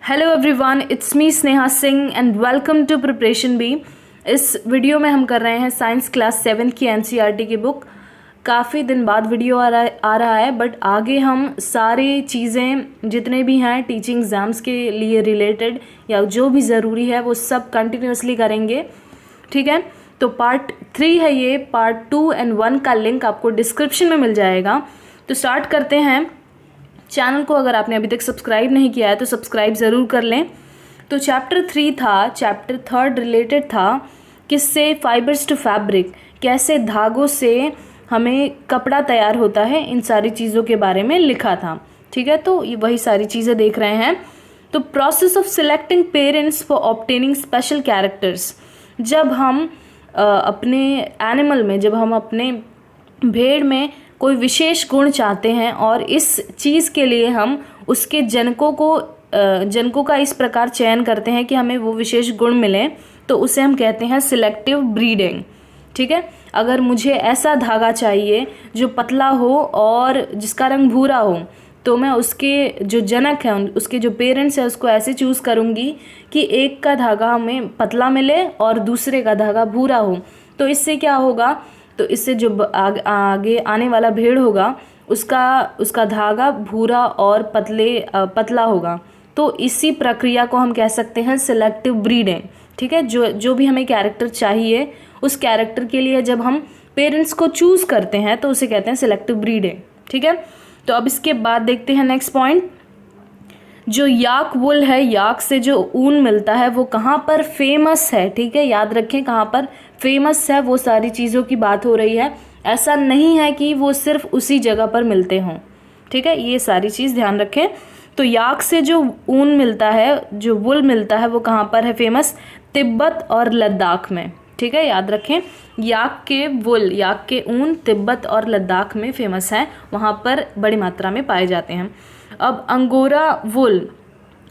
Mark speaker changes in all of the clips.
Speaker 1: Hello everyone, it's me Sneha Singh and welcome to preparation B. इस video में हम कर रहे हैं साइंस क्लास 7 की एनसीईआरटी की बुक। काफ़ी दिन बाद वीडियो आ रहा है बट आगे हम सारी चीज़ें जितने भी हैं टीचिंग एग्ज़ाम्स के लिए रिलेटेड या जो भी ज़रूरी है वो सब कंटिन्यूसली करेंगे। ठीक है, तो पार्ट 3 है ये। पार्ट 2 एंड 1 का लिंक आपको डिस्क्रिप्शन में मिल जाएगा। तो स्टार्ट करते हैं। चैनल को अगर आपने अभी तक सब्सक्राइब नहीं किया है तो सब्सक्राइब ज़रूर कर लें। तो चैप्टर 3 था, चैप्टर 3 रिलेटेड था किससे, फाइबर्स टू फैब्रिक, कैसे धागों से हमें कपड़ा तैयार होता है, इन सारी चीज़ों के बारे में लिखा था। ठीक है, तो ये वही सारी चीज़ें देख रहे हैं। तो process of selecting parents for obtaining special characters, जब हम अपने एनिमल में, जब हम अपने भेड़ में कोई विशेष गुण चाहते हैं और इस चीज़ के लिए हम उसके जनकों का इस प्रकार चयन करते हैं कि हमें वो विशेष गुण मिले, तो उसे हम कहते हैं सिलेक्टिव ब्रीडिंग। ठीक है, अगर मुझे ऐसा धागा चाहिए जो पतला हो और जिसका रंग भूरा हो, तो मैं उसके जो जनक हैं, उसके जो पेरेंट्स हैं, उसको ऐसे चूज़ करूँगी कि एक का धागा हमें पतला मिले और दूसरे का धागा भूरा हो। तो इससे क्या होगा, तो इससे जो आगे आने वाला भेड़ होगा उसका धागा भूरा और पतला होगा। तो इसी प्रक्रिया को हम कह सकते हैं सिलेक्टिव ब्रीडिंग। ठीक है, जो भी हमें कैरेक्टर चाहिए उस कैरेक्टर के लिए जब हम पेरेंट्स को चूज़ करते हैं तो उसे कहते हैं सिलेक्टिव ब्रीडिंग। ठीक है, तो अब इसके बाद देखते हैं नेक्स्ट पॉइंट। जो याक वुल है, याक से जो ऊन मिलता है वो कहाँ पर फेमस है। ठीक है, याद रखें कहाँ पर फेमस है, वो सारी चीज़ों की बात हो रही है। ऐसा नहीं है कि वो सिर्फ उसी जगह पर मिलते हों। ठीक है, ये सारी चीज़ ध्यान रखें। तो याक से जो ऊन मिलता है, जो वुल मिलता है, वो कहाँ पर है फेमस, तिब्बत और लद्दाख में। ठीक है, याद रखें याक के वुल, याक के ऊन तिब्बत और लद्दाख में फेमस है, वहाँ पर बड़ी मात्रा में पाए जाते हैं। अब अंगोरा वुल,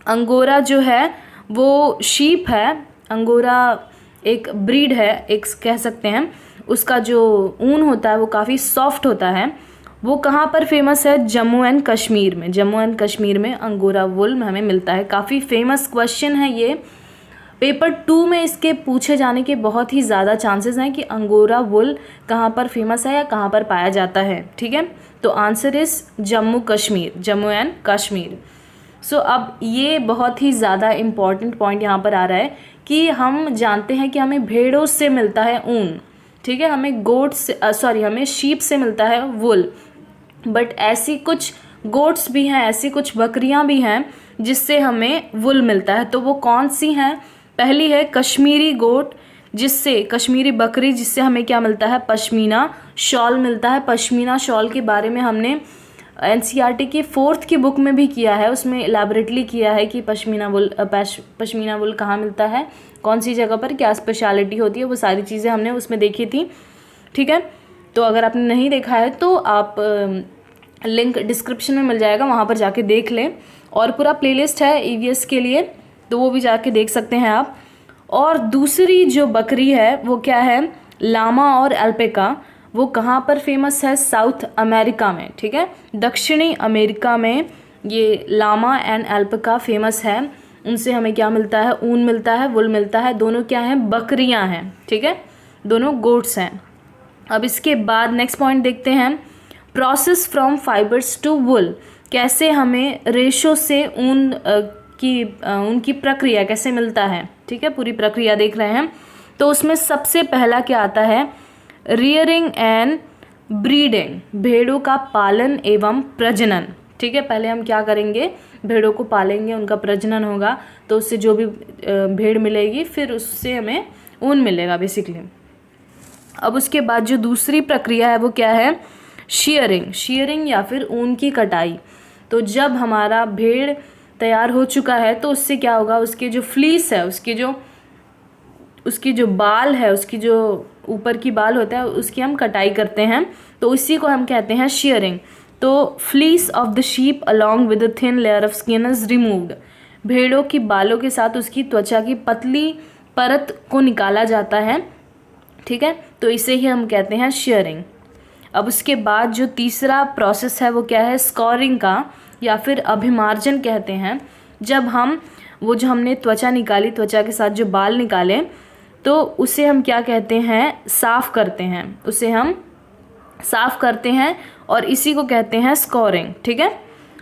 Speaker 1: अंगोरा जो है वो शीप है, अंगोरा एक ब्रीड है, एक कह सकते हैं। उसका जो ऊन होता है वो काफ़ी सॉफ्ट होता है। वो कहाँ पर फेमस है, जम्मू एंड कश्मीर में। जम्मू एंड कश्मीर में अंगोरा वुल में हमें मिलता है। काफ़ी फेमस क्वेश्चन है ये। पेपर 2 में इसके पूछे जाने के बहुत ही ज़्यादा चांसेस हैं कि अंगोरा वुल कहाँ पर फेमस है या कहाँ पर पाया जाता है। ठीक है, तो answer is Jammu Kashmir, Jammu and Kashmir. So अब ये बहुत ही ज़्यादा इम्पॉर्टेंट पॉइंट यहाँ पर आ रहा है कि हम जानते हैं कि हमें भेड़ों से मिलता है ऊन। ठीक है, हमें शीप से मिलता है वुल, बट ऐसी कुछ गोट्स भी हैं, ऐसी कुछ बकरियां भी हैं जिससे हमें वुल मिलता है। तो वो कौन सी हैं? पहली है कश्मीरी गोट, कश्मीरी बकरी, जिससे हमें क्या मिलता है, पश्मीना शॉल मिलता है। पश्मीना शॉल के बारे में हमने एनसीईआरटी की 4th की बुक में भी किया है, उसमें इलैबोरेटली किया है कि पश्मीना वुल कहाँ मिलता है, कौन सी जगह पर, क्या स्पेशलिटी होती है, वो सारी चीज़ें हमने उसमें देखी थी। ठीक है, तो अगर आपने नहीं देखा है तो आप लिंक डिस्क्रिप्शन में मिल जाएगा, वहाँ पर जाके देख लें। और पूरा प्लेलिस्ट है ईवीएस के लिए, तो वो भी जाके देख सकते हैं आप। और दूसरी जो बकरी है वो क्या है, लामा और अल्पेका। वो कहाँ पर फेमस है, साउथ अमेरिका में। ठीक है, दक्षिणी अमेरिका में ये लामा एंड अल्पेका फेमस है। उनसे हमें क्या मिलता है, ऊन मिलता है, वुल मिलता है। दोनों क्या हैं, बकरियां हैं। ठीक है, दोनों गोट्स हैं। अब इसके बाद नेक्स्ट पॉइंट देखते हैं, प्रोसेस फ्रॉम फाइबर्स टू वुल, कैसे हमें रेशो से उनकी प्रक्रिया कैसे मिलता है। ठीक है, पूरी प्रक्रिया देख रहे हैं। तो उसमें सबसे पहला क्या आता है, रियरिंग एंड ब्रीडिंग, भेड़ों का पालन एवं प्रजनन। ठीक है, पहले हम क्या करेंगे, भेड़ों को पालेंगे, उनका प्रजनन होगा, तो उससे जो भी भेड़ मिलेगी फिर उससे हमें ऊन मिलेगा बेसिकली। अब उसके बाद जो दूसरी प्रक्रिया है वो क्या है, शेयरिंग या फिर ऊन की कटाई। तो जब हमारा भेड़ तैयार हो चुका है तो उससे क्या होगा, उसके जो फ्लीस है, उसकी जो बाल है, उसकी जो ऊपर की बाल होता है, उसकी हम कटाई करते हैं, तो इसी को हम कहते हैं शेयरिंग। तो fleece of the sheep along with a thin layer of skin is removed, भेड़ों की बालों के साथ उसकी त्वचा की पतली परत को निकाला जाता है। ठीक है, तो इसे ही हम कहते हैं शेयरिंग। अब उसके बाद जो तीसरा प्रोसेस है वो क्या है, स्कोरिंग का, या फिर अभिमार्जन कहते हैं। जब हम वो जो हमने त्वचा निकाली, त्वचा के साथ जो बाल निकाले, तो उसे हम क्या कहते हैं, साफ़ करते हैं, उसे हम साफ़ करते हैं और इसी को कहते हैं स्कोरिंग। ठीक है।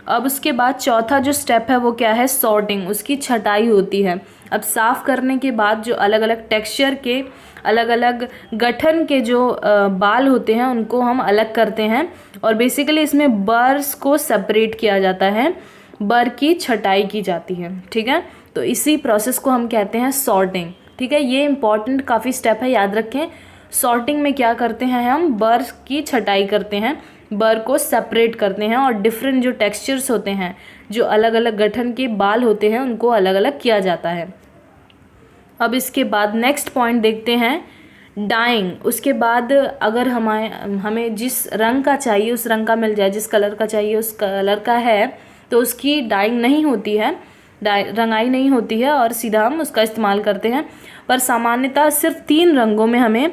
Speaker 1: अब उसके बाद चौथा जो स्टेप है वो क्या है, सॉर्टिंग, उसकी छटाई होती है। अब साफ़ करने के बाद जो अलग अलग टेक्सचर के, अलग अलग गठन के जो बाल होते हैं उनको हम अलग करते हैं और बेसिकली इसमें बर्स को सेपरेट किया जाता है, बर की छटाई की जाती है। ठीक है। तो इसी प्रोसेस को हम कहते हैं सॉर्टिंग। ठीक है। ये इंपॉर्टेंट काफ़ी स्टेप है, याद रखें। सॉर्टिंग में क्या करते हैं, हम बर की छटाई करते हैं, बर को सेपरेट करते हैं और डिफरेंट जो टेक्सचर्स होते हैं, जो अलग अलग गठन के बाल होते हैं, उनको अलग अलग किया जाता है। अब इसके बाद नेक्स्ट पॉइंट देखते हैं, डाइंग। उसके बाद अगर हमें जिस रंग का चाहिए उस रंग का मिल जाए, जिस कलर का चाहिए उस कलर का है, तो उसकी डाइंग नहीं होती है, रंगाई नहीं होती है और सीधा हम उसका इस्तेमाल करते हैं। पर सामान्यतः सिर्फ 3 रंगों में हमें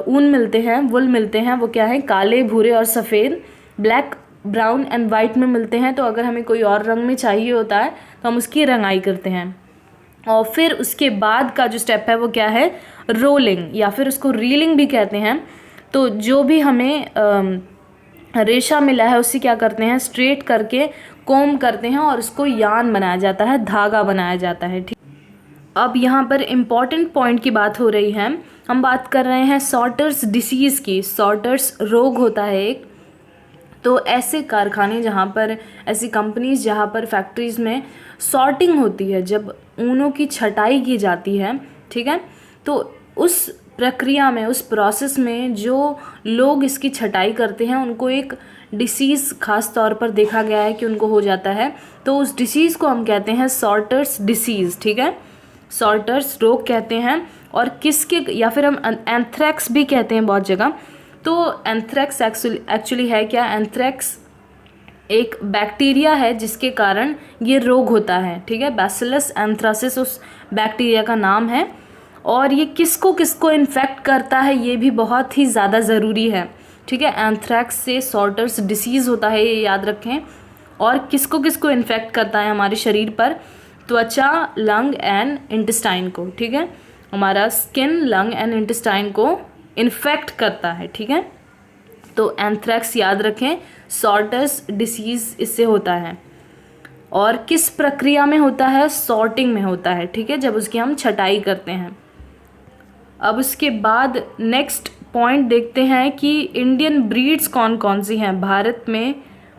Speaker 1: ऊन मिलते हैं, वुल मिलते हैं। वो क्या है, काले, भूरे और सफ़ेद, ब्लैक, ब्राउन एंड वाइट में मिलते हैं। तो अगर हमें कोई और रंग में चाहिए होता है तो हम उसकी रंगाई करते हैं। और फिर उसके बाद का जो स्टेप है वो क्या है, रोलिंग, या फिर उसको रीलिंग भी कहते हैं। तो जो भी हमें रेशा मिला है उससे क्या करते हैं, स्ट्रेट करके कोम करते हैं और उसको यान बनाया जाता है, धागा बनाया जाता है। ठीक। अब यहाँ पर इम्पॉर्टेंट पॉइंट की बात हो रही है, हम बात कर रहे हैं सॉर्टर्स डिसीज़ की। सॉर्टर्स रोग होता है एक। तो ऐसे कारखाने जहाँ पर, ऐसी कंपनीज जहाँ पर, फैक्ट्रीज़ में सॉर्टिंग होती है, जब ऊनों की छटाई की जाती है, ठीक है, तो उस प्रक्रिया में, उस प्रोसेस में जो लोग इसकी छटाई करते हैं उनको एक डिसीज़ खास तौर पर देखा गया है कि उनको हो जाता है। तो उस डिसीज़ को हम कहते हैं सॉर्टर्स डिसीज़। ठीक है। सॉर्टर्स रोग कहते हैं। और किसके, या फिर हम एंथ्रेक्स भी कहते हैं बहुत जगह। तो एंथ्रेक्स एक्चुअली है क्या, एंथ्रेक्स एक बैक्टीरिया है जिसके कारण ये रोग होता है। ठीक है। बैसिलस एंथ्रासिस उस बैक्टीरिया का नाम है। और ये किसको किसको इन्फेक्ट करता है ये भी बहुत ही ज़्यादा ज़रूरी है। ठीक है। एंथ्रेक्स से सॉर्टर्स डिसीज़ होता है, ये याद रखें। और किसको किसको इन्फेक्ट करता है हमारे शरीर पर, त्वचा, लंग एंड इंटेस्टाइन को। ठीक है। हमारा स्किन, लंग एंड इंटेस्टाइन को इन्फेक्ट करता है। ठीक है। तो एंथ्रेक्स याद रखें, सॉर्टर्स डिसीज़ इससे होता है। और किस प्रक्रिया में होता है, सॉर्टिंग में होता है। ठीक है। जब उसकी हम छटाई करते हैं। अब उसके बाद नेक्स्ट पॉइंट देखते हैं कि इंडियन ब्रीड्स कौन कौन सी हैं, भारत में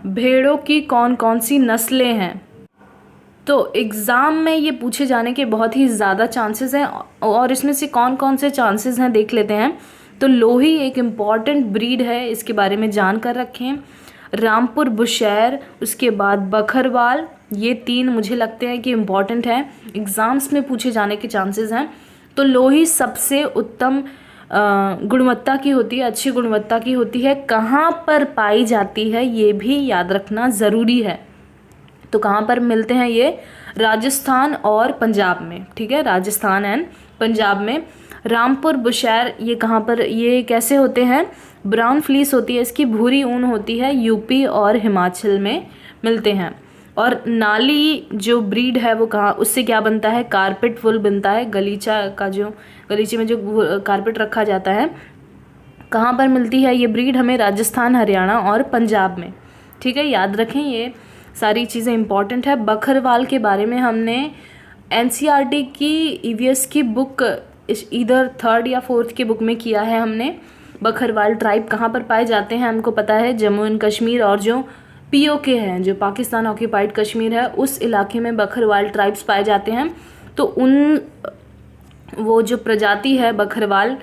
Speaker 1: भेड़ों की कौन कौन सी नस्लें हैं। तो एग्ज़ाम में ये पूछे जाने के बहुत ही ज़्यादा चांसेस हैं और इसमें से कौन कौन से चांसेस हैं देख लेते हैं। तो लोही एक इम्पॉर्टेंट ब्रीड है, इसके बारे में जान कर रखें। रामपुर बुशैर, उसके बाद बकरवाल, ये 3 मुझे लगते हैं कि इम्पॉर्टेंट हैं, एग्ज़ाम्स में पूछे जाने के चांसेस हैं। तो लोही सबसे उत्तम गुणवत्ता की होती है, अच्छी गुणवत्ता की होती है। कहाँ पर पाई जाती है ये भी याद रखना ज़रूरी है। तो कहाँ पर मिलते हैं ये, राजस्थान और पंजाब में। ठीक है। राजस्थान एंड पंजाब में। रामपुर बुशैर ये कहाँ पर, ये कैसे होते हैं, ब्राउन फ्लीस होती है इसकी, भूरी ऊन होती है, यूपी और हिमाचल में मिलते हैं। और नाली जो ब्रीड है वो कहाँ, उससे क्या बनता है, कारपेट वुल बनता है, गलीचा का जो, गलीचे में जो कारपेट रखा जाता है, कहाँ पर मिलती है ये ब्रीड, हमें राजस्थान, हरियाणा और पंजाब में। ठीक है। याद रखें, ये सारी चीज़ें इंपॉर्टेंट है। बकरवाल के बारे में हमने एनसीईआरटी की ईवीएस की बुक, इधर 3rd या 4th की बुक में किया है हमने। बकरवाल ट्राइब कहाँ पर पाए जाते हैं हमको पता है, जम्मू एंड कश्मीर और जो पीओके है, जो पाकिस्तान ऑक्यूपाइड कश्मीर है, उस इलाके में बकरवाल ट्राइब्स पाए जाते हैं। तो उन, वो जो प्रजाति है बकरवाल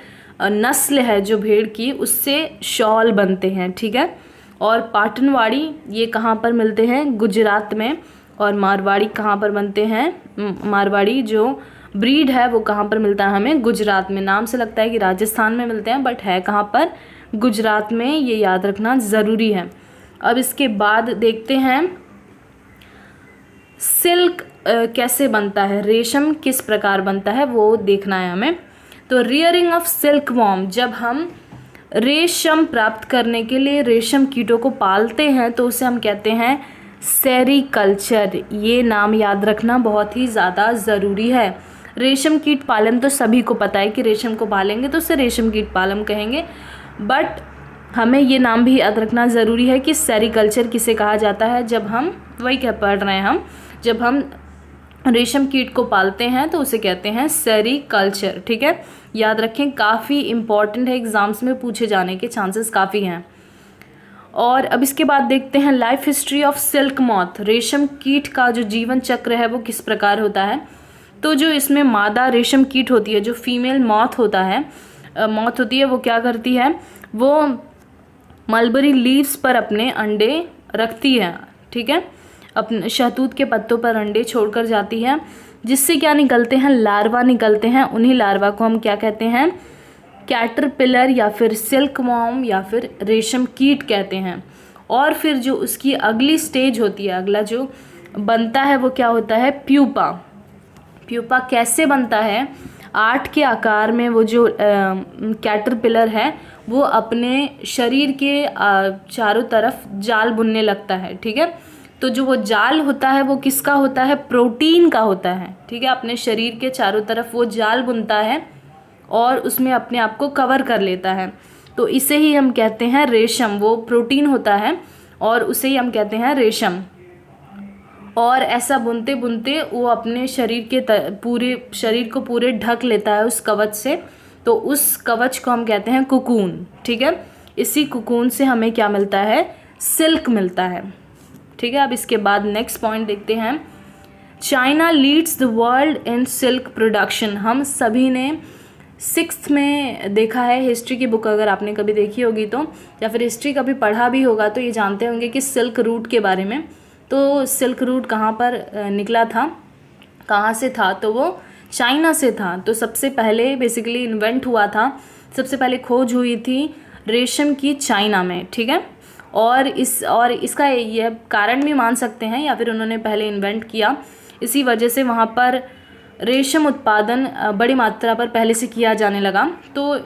Speaker 1: नस्ल है जो भेड़ की, उससे शॉल बनते हैं। ठीक है। और पाटनवाड़ी ये कहाँ पर मिलते हैं, गुजरात में। और मारवाड़ी कहाँ पर बनते हैं, मारवाड़ी जो ब्रीड है वो कहाँ पर मिलता है हमें, गुजरात में। नाम से लगता है कि राजस्थान में मिलते हैं, बट है कहाँ पर, गुजरात में, ये याद रखना ज़रूरी है। अब इसके बाद देखते हैं सिल्क कैसे बनता है, रेशम किस प्रकार बनता है वो देखना है हमें। तो रियरिंग ऑफ सिल्क वॉर्म, जब हम रेशम प्राप्त करने के लिए रेशम कीटों को पालते हैं तो उसे हम कहते हैं सेरीकल्चर, ये नाम याद रखना बहुत ही ज़्यादा ज़रूरी है। रेशम कीट पालन तो सभी को पता है कि रेशम को पालेंगे तो उसे रेशम कीट पालन कहेंगे, बट हमें ये नाम भी याद रखना ज़रूरी है कि सेरीकल्चर किसे कहा जाता है। जब हम वही क्या पढ़ रहे हैं जब हम रेशम कीट को पालते हैं तो उसे कहते हैं सेरीकल्चर। ठीक है, याद रखें, काफ़ी इम्पॉर्टेंट है, एग्ज़ाम्स में पूछे जाने के चांसेस काफ़ी हैं। और अब इसके बाद देखते हैं life history of silk moth. रेशम कीट का जो जीवन चक्र है वो किस प्रकार होता है। तो जो इसमें मादा रेशम कीट होती है, जो फीमेल मॉथ होती है, वो क्या करती है, वो मलबरी लीव्स पर अपने अंडे रखती है। ठीक है, अपने शहतूत के पत्तों पर अंडे छोड़कर जाती है, जिससे क्या निकलते हैं, लार्वा निकलते हैं। उन्हीं लार्वा को हम क्या कहते हैं, कैटरपिलर या फिर सिल्क वॉर्म या फिर रेशम कीट कहते हैं। और फिर जो उसकी अगली स्टेज होती है, अगला जो बनता है वो क्या होता है, प्यूपा। प्यूपा कैसे बनता है, 8 के आकार में वो जो कैटरपिलर है वो अपने शरीर के चारों तरफ जाल बुनने लगता है। ठीक है, तो जो वो जाल होता है वो किसका होता है, प्रोटीन का होता है। ठीक है, अपने शरीर के चारों तरफ वो जाल बुनता है और उसमें अपने आप को कवर कर लेता है, तो इसे ही हम कहते हैं रेशम। वो प्रोटीन होता है और उसे ही हम कहते हैं रेशम। और ऐसा बुनते बुनते वो अपने शरीर के पूरे शरीर को पूरे ढक लेता है उस कवच से, तो उस कवच को हम कहते हैं कुकून। ठीक है, इसी कुकून से हमें क्या मिलता है, सिल्क मिलता है। ठीक है, अब इसके बाद नेक्स्ट पॉइंट देखते हैं, China leads the world in silk production. हम सभी ने 6th में देखा है, हिस्ट्री की बुक अगर आपने कभी देखी होगी तो, या फिर हिस्ट्री कभी पढ़ा भी होगा तो ये जानते होंगे कि सिल्क रूट के बारे में। तो सिल्क रूट कहाँ पर निकला था, कहाँ से था, तो वो चाइना से था। तो सबसे पहले बेसिकली इन्वेंट हुआ था, सबसे पहले खोज हुई थी रेशम की चाइना में। ठीक है, और इसका ये कारण भी मान सकते हैं, या फिर उन्होंने पहले इन्वेंट किया, इसी वजह से वहाँ पर रेशम उत्पादन बड़ी मात्रा पर पहले से किया जाने लगा। तो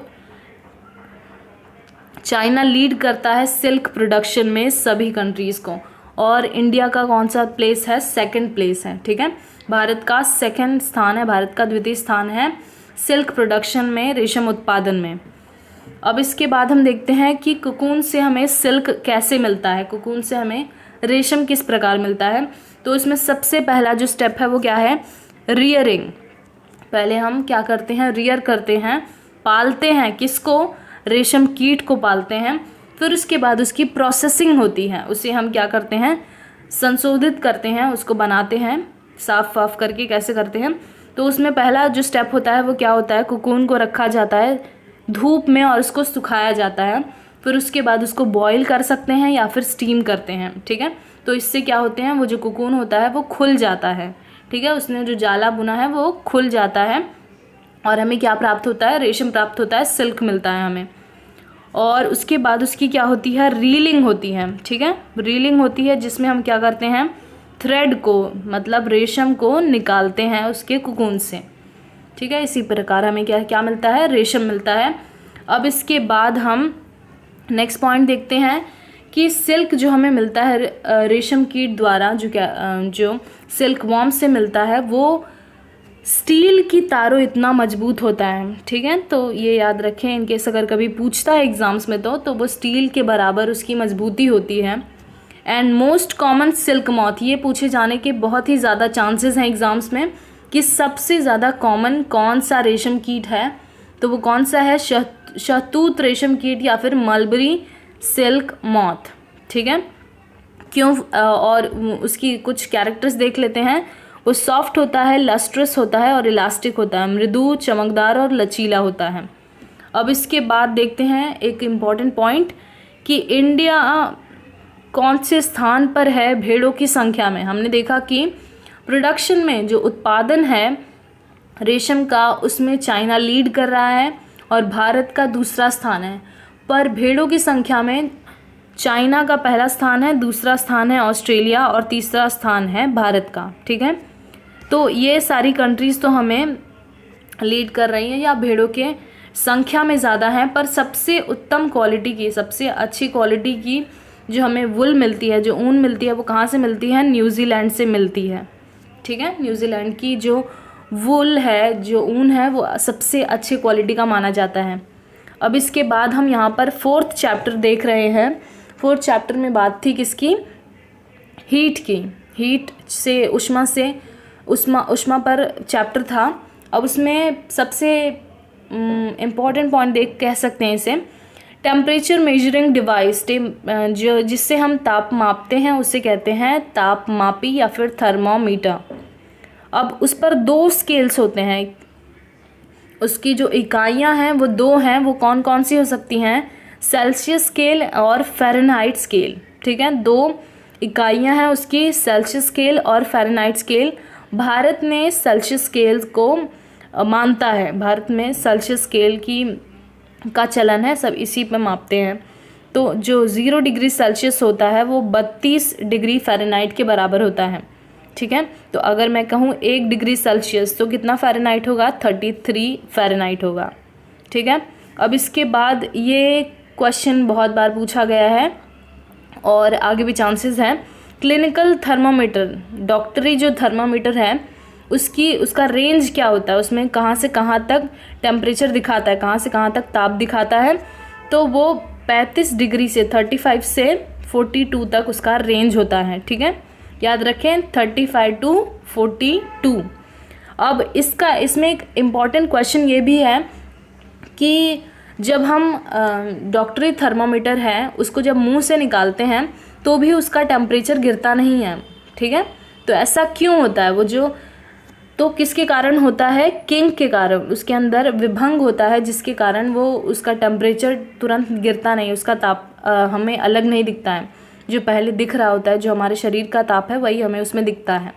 Speaker 1: चाइना लीड करता है सिल्क प्रोडक्शन में सभी कंट्रीज़ को, और इंडिया का कौन सा प्लेस है, 2nd प्लेस है। ठीक है, भारत का 2nd स्थान है, भारत का द्वितीय स्थान है सिल्क प्रोडक्शन में, रेशम उत्पादन में। अब इसके बाद हम देखते हैं कि कुकून से हमें सिल्क कैसे मिलता है, कुकून से हमें रेशम किस प्रकार मिलता है। तो इसमें सबसे पहला जो स्टेप है वो क्या है, रियरिंग। पहले हम क्या करते हैं, रियर करते हैं, पालते हैं, किसको, रेशम कीट को पालते हैं। फिर उसके बाद उसकी प्रोसेसिंग होती है, उसे हम क्या करते हैं, संशोधित करते हैं, उसको बनाते हैं, साफ वाफ करके कैसे करते हैं। तो उसमें पहला जो स्टेप होता है वो क्या होता है, कुकून को रखा जाता है धूप में और उसको सुखाया जाता है। फिर उसके बाद उसको बॉईल कर सकते हैं या फिर स्टीम करते हैं। ठीक है, तो इससे क्या होते हैं, वो जो कुकून होता है वो खुल जाता है। ठीक है, उसने जो जाला बुना है वो खुल जाता है और हमें क्या प्राप्त होता है, रेशम प्राप्त होता है, सिल्क मिलता है हमें। और उसके बाद उसकी क्या होती है, रीलिंग होती है। ठीक है, रीलिंग होती है जिसमें हम क्या करते हैं, थ्रेड को, मतलब रेशम को निकालते हैं उसके कुकून से। ठीक है, इसी प्रकार हमें क्या क्या मिलता है, रेशम मिलता है। अब इसके बाद हम नेक्स्ट पॉइंट देखते हैं कि सिल्क जो हमें मिलता है रेशम कीट द्वारा, जो सिल्क वॉर्म से मिलता है, वो स्टील की तारों इतना मजबूत होता है। ठीक है, तो ये याद रखें, इनकेस अगर कभी पूछता है एग्जाम्स में तो वो स्टील के बराबर उसकी मजबूती होती है। And most common silk moth, ये पूछे जाने के बहुत ही ज़्यादा चांसेस हैं एग्जाम्स में कि सबसे ज़्यादा कॉमन कौन सा रेशम कीट है, तो वो कौन सा है, शहतूत रेशम कीट या फिर मलबरी सिल्क मॉथ। ठीक है, क्यों, और उसकी कुछ कैरेक्टर्स देख लेते हैं। वो सॉफ्ट होता है, लस्ट्रस होता है और इलास्टिक होता है, मृदु, चमकदार और लचीला होता है। अब इसके बाद देखते हैं एक इम्पॉर्टेंट पॉइंट कि इंडिया कौन से स्थान पर है भेड़ों की संख्या में। हमने देखा कि प्रोडक्शन में जो उत्पादन है रेशम का, उसमें चाइना लीड कर रहा है और भारत का दूसरा स्थान है, पर भेड़ों की संख्या में चाइना का पहला स्थान है, दूसरा स्थान है ऑस्ट्रेलिया और तीसरा स्थान है भारत का। ठीक है, तो ये सारी कंट्रीज़ तो हमें लीड कर रही हैं या भेड़ों के संख्या में ज़्यादा हैं, पर सबसे उत्तम क्वालिटी की, सबसे अच्छी क्वालिटी की जो हमें वुल मिलती है, जो ऊन मिलती है, वो कहाँ से मिलती है? न्यूजीलैंड से मिलती है। ठीक है, न्यूजीलैंड की जो वुल है, जो ऊन है, वो सबसे अच्छी क्वालिटी का माना जाता है। अब इसके बाद हम यहाँ पर 4th चैप्टर देख रहे हैं। 4th चैप्टर में बात थी किसकी? हीट की। हीट से उष्मा पर चैप्टर था। अब उसमें सबसे इम्पॉर्टेंट पॉइंट देख कह सकते हैं इसे, टेम्परेचर मेजरिंग डिवाइस, जो जिससे हम ताप मापते हैं उसे कहते हैं तापमापी या फिर थर्मोमीटर। अब उस पर 2 स्केल्स होते हैं, उसकी जो इकाइयां हैं वो 2 हैं। वो कौन कौन सी हो सकती हैं? सेल्सियस स्केल और फ़ारेनहाइट स्केल। ठीक है, 2 इकाइयां हैं उसकी, सेल्सियस स्केल और फ़ारेनहाइट स्केल। भारत में सेल्सियस स्केल को मानता है, भारत में सेल्सियस स्केल का चलन है, सब इसी पे मापते हैं। तो जो 0 डिग्री सेल्सियस होता है वो 32 डिग्री फ़ारेनहाइट के बराबर होता है। ठीक है, तो अगर मैं कहूँ 1 डिग्री सेल्सियस तो कितना फ़ारेनहाइट होगा? 33 फ़ारेनहाइट होगा। ठीक है, अब इसके बाद ये क्वेश्चन बहुत बार पूछा गया है और आगे भी चांसेस हैं। क्लिनिकल थर्मामीटर, डॉक्टरी जो थर्मामीटर है उसका रेंज क्या होता है? उसमें कहाँ से कहाँ तक टेम्परेचर दिखाता है, कहाँ से कहाँ तक ताप दिखाता है? तो वो 35 डिग्री से 35 से 42 तक उसका रेंज होता है। ठीक है, याद रखें 35 टू 42। अब इसमें एक इम्पॉर्टेंट क्वेश्चन ये भी है कि जब हम डॉक्टरी थर्मामीटर है उसको जब मुंह से निकालते हैं तो भी उसका टेम्परेचर गिरता नहीं है। ठीक है, तो ऐसा क्यों होता है? तो किसके कारण होता है? किंक के कारण, उसके अंदर विभंग होता है जिसके कारण वो उसका टेम्परेचर तुरंत गिरता नहीं, उसका ताप हमें अलग नहीं दिखता है। जो पहले दिख रहा होता है, जो हमारे शरीर का ताप है, वही हमें उसमें दिखता है।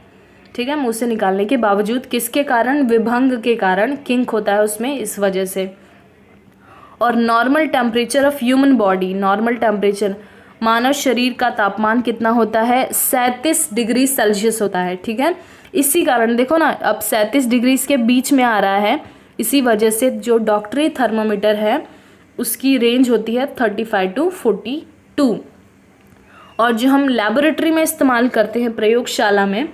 Speaker 1: ठीक है, मुंह से निकालने के बावजूद किसके कारण? विभंग के कारण किंक होता है उसमें, इस वजह से। और normal temperature of human body, normal temperature मानव शरीर का तापमान कितना होता है? 37 डिग्री सेल्सियस होता है। ठीक है, इसी कारण देखो ना, अब 37 डिग्री के बीच में आ रहा है, इसी वजह से जो डॉक्टरी थर्मामीटर है उसकी रेंज होती है 35 टू 42। और जो हम लेबोरेटरी में इस्तेमाल करते हैं, प्रयोगशाला में,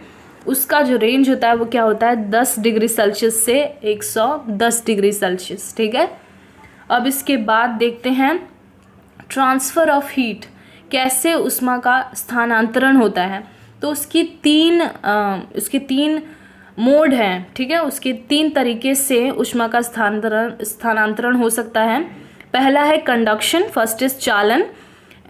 Speaker 1: उसका जो रेंज होता है वो क्या होता है? 10 डिग्री सेल्सियस से 110 डिग्री सेल्सियस। ठीक है, अब इसके बाद देखते हैं ट्रांसफ़र ऑफ हीट, कैसे उष्मा का स्थानांतरण होता है। तो उसकी 3 मोड हैं। ठीक है, उसके 3 तरीके से उष्मा का स्थानांतरण हो सकता है। पहला है कंडक्शन, फर्स्ट इज चालन,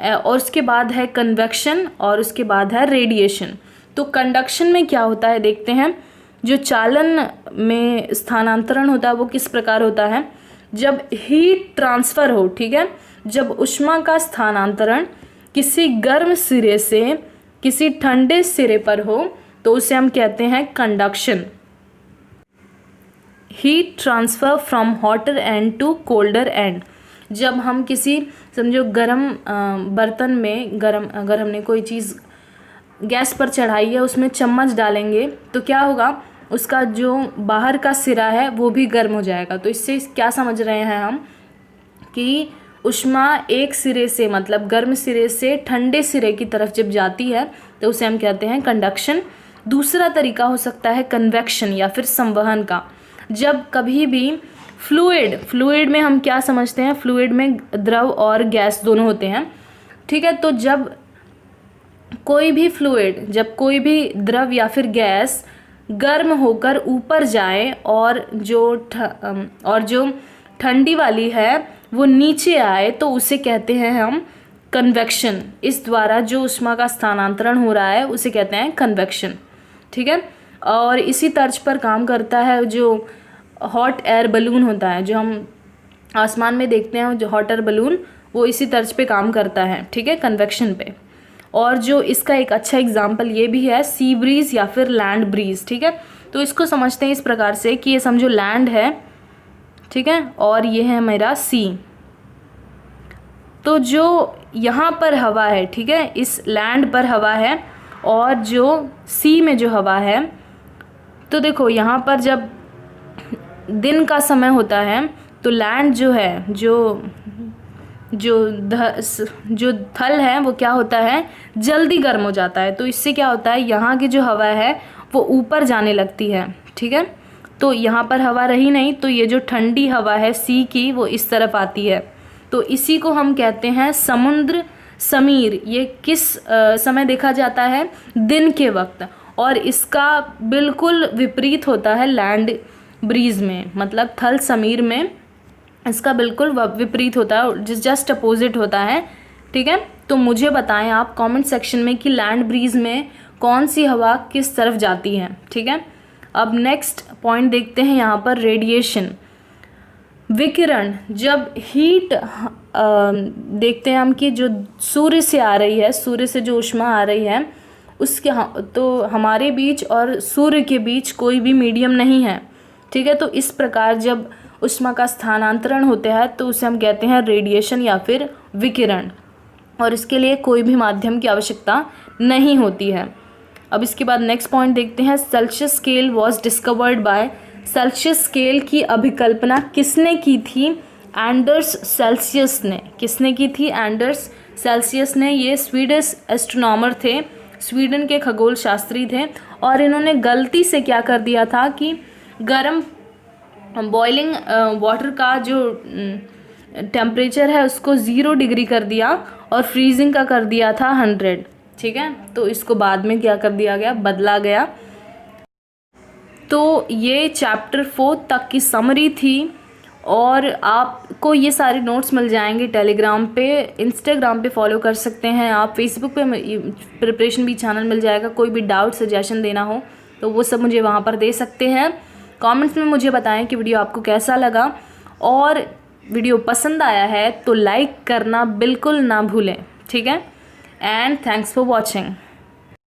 Speaker 1: और उसके बाद है कन्वेक्शन, और उसके बाद है रेडिएशन। तो कंडक्शन में क्या होता है देखते हैं। जो चालन में स्थानांतरण होता है वो किस प्रकार होता है? जब हीट ट्रांसफ़र हो, ठीक है, जब उष्मा का स्थानांतरण किसी गर्म सिरे से किसी ठंडे सिरे पर हो तो उसे हम कहते हैं conduction. Heat transfer from hotter end to colder end, जब हम किसी समझो गर्म बर्तन में अगर हमने कोई चीज़ गैस पर चढ़ाई है, उसमें चम्मच डालेंगे तो क्या होगा? उसका जो बाहर का सिरा है वो भी गर्म हो जाएगा। तो इससे क्या समझ रहे हैं हम कि उष्मा एक सिरे से, मतलब गर्म सिरे से ठंडे सिरे की तरफ जब जाती है तो उसे हम कहते हैं कंडक्शन। दूसरा तरीका हो सकता है कन्वेक्शन या फिर संवहन का। जब कभी भी फ्लूइड में हम क्या समझते हैं? फ्लूइड में द्रव और गैस दोनों होते हैं। ठीक है, तो जब कोई भी द्रव या फिर गैस गर्म होकर ऊपर जाए और जो ठंडी वाली है वो नीचे आए तो उसे कहते हैं हम कन्वेक्शन। इस द्वारा जो उष्मा का स्थानांतरण हो रहा है उसे कहते हैं कन्वेक्शन। ठीक है, और इसी तर्ज पर काम करता है जो हॉट एयर बलून होता है, जो हम आसमान में देखते हैं, जो हॉट एयर बलून, वो इसी तर्ज पे काम करता है। ठीक है, कन्वेक्शन पे। और जो इसका एक अच्छा एग्जाम्पल ये भी है सी ब्रीज या फिर लैंड ब्रीज। ठीक है, तो इसको समझते हैं इस प्रकार से कि ये समझो लैंड है, ठीक है, और ये है मेरा सी। तो जो यहाँ पर हवा है, ठीक है, इस लैंड पर हवा है, और जो सी में जो हवा है, तो देखो यहाँ पर जब दिन का समय होता है तो लैंड जो है, जो थल है वो क्या होता है, जल्दी गर्म हो जाता है। तो इससे क्या होता है, यहाँ की जो हवा है वो ऊपर जाने लगती है। ठीक है, तो यहाँ पर हवा रही नहीं, तो ये जो ठंडी हवा है सी की वो इस तरफ आती है। तो इसी को हम कहते हैं समुद्र समीर। ये किस समय देखा जाता है, दिन के वक्त। और इसका बिल्कुल विपरीत होता है लैंड ब्रीज में, मतलब थल समीर में इसका बिल्कुल विपरीत होता है, जस्ट अपोजिट होता है। ठीक है, तो मुझे बताएं आप कमेंट सेक्शन में कि लैंड ब्रीज में कौन सी हवा किस तरफ जाती है। ठीक है, अब नेक्स्ट पॉइंट देखते हैं यहाँ पर, रेडिएशन, विकिरण। जब हीट देखते हैं हम कि जो सूर्य से आ रही है, सूर्य से जो ऊष्मा आ रही है उसके तो हमारे बीच और सूर्य के बीच कोई भी मीडियम नहीं है। ठीक है, तो इस प्रकार जब ऊष्मा का स्थानांतरण होता है तो उसे हम कहते हैं रेडिएशन या फिर विकिरण, और इसके लिए कोई भी माध्यम की आवश्यकता नहीं होती है। अब इसके बाद नेक्स्ट पॉइंट देखते हैं, Celsius scale was discovered by. Celsius scale की अभिकल्पना किसने की थी, एंडर्स सेल्सियस ने। किसने की थी, एंडर्स सेल्सियस ने। ये स्वीडिश एस्ट्रोनॉमर थे, स्वीडन के खगोल शास्त्री थे, और इन्होंने गलती से क्या कर दिया था कि गर्म बॉइलिंग वाटर का जो टेम्परेचर है उसको 0 डिग्री कर दिया और फ्रीजिंग का कर दिया था 100। ठीक है, तो इसको बाद में क्या कर दिया गया, बदला गया। तो ये चैप्टर 4 तक की समरी थी, और आपको ये सारे नोट्स मिल जाएंगे टेलीग्राम पे, इंस्टाग्राम पे फॉलो कर सकते हैं आप, फेसबुक पे प्रिपरेशन भी चैनल मिल जाएगा। कोई भी डाउट सजेशन देना हो तो वो सब मुझे वहाँ पर दे सकते हैं। कमेंट्स में मुझे बताएं कि वीडियो आपको कैसा लगा, और वीडियो पसंद आया है तो लाइक करना बिल्कुल ना भूलें। ठीक है, एंड थैंक्स फॉर वॉचिंग।